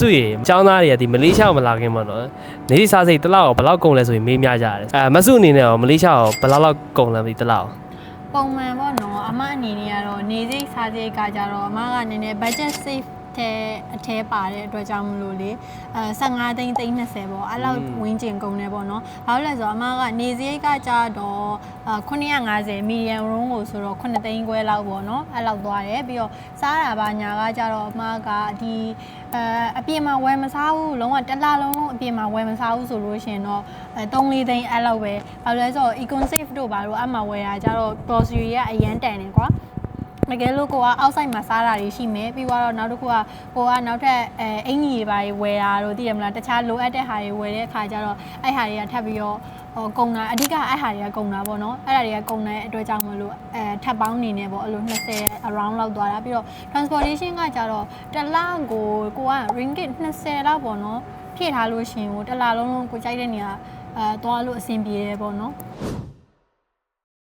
စုရေအကြောင်းသားတွေကဒီမလေးရှားကိုမလာခင်ပေါ့နော်နေစားစိတ်တစ်လောက်ဘယ်လောက်ကုန်လဲဆိုရင်မေးများကြတယ်မစုအနေနဲ့ရောမလေးရှားကိုဘယ်လောက်ကုန်လဲမသိတစ်လောက် ပုံမှန်ပေါ့နော်အမအနေနဲ့ကတော့နေစိတ်စားစိတ်ကကြတော့အမကနည်းနည်း budget safe အထဲပါတဲ့အတွက်ကြောင့်မလို့လေ15သိန်း30ပေါ့အဲ့လောက်ဝင်းကျင်ကုန်နေပေါ့နော်ဘာလို့လဲဆိုတော့အမကနေစိတ်ကကြတော့950 medium room ကိုဆိုတော့9သိန်းခွဲလောက်ပေါ့နော်အဲ့လောက်သွားတယ်ပြီးတော့စားတာပါညာကကြတော့အမကဒီအပြင်မှာဝယ်မစားဘူးလုံးဝတစ်လလုံးအပြင်မှာဝယ်မစားဘူးဆိုလို့ရှိရင်တော့3-4သိန်းအဲ့လောက်ပဲဘာလို့လဲဆိုတော့ econ safe တို့ဘာလို့အမဝယ်တာကြတော့ grocery ကအရန်တန်နေကွာတကယ်လို့ကိုက outside မှာစားတာတွေရှိမယ်ပြီးတော့နောက်တစ်ခုကကိုကနောက်ထပ်အင်ကြီးတွေပါဝယ်တာတို့သိရမလားတခြားလိုအပ်တဲ့ဟာတွေဝယ်တဲ့အခါကျတော့အဲ့ဟာတွေကထပ်ပြီးတော့ကုန်တာအဓိကအဲ့ဟာတွေကကုန်တာပေါ့နော်အဲ့ဒါတွေကကုန်တဲ့အတွက်ကြောင့်မလို့ထပ်ပေါင်းနေနေပေါ့အဲ့လို20 around လောက်သွားတာပြီးတော့ transportation ကကြတော့တစ်လကိုက ringgit 20လောက်ပေါ့နော်ဖြည့်ထားလို့ရှိရင်ကိုတစ်လလုံးကိုကြိုက်တဲ့နေရာသွားလို့အဆင်ပြေတယ်ပေါ့နော်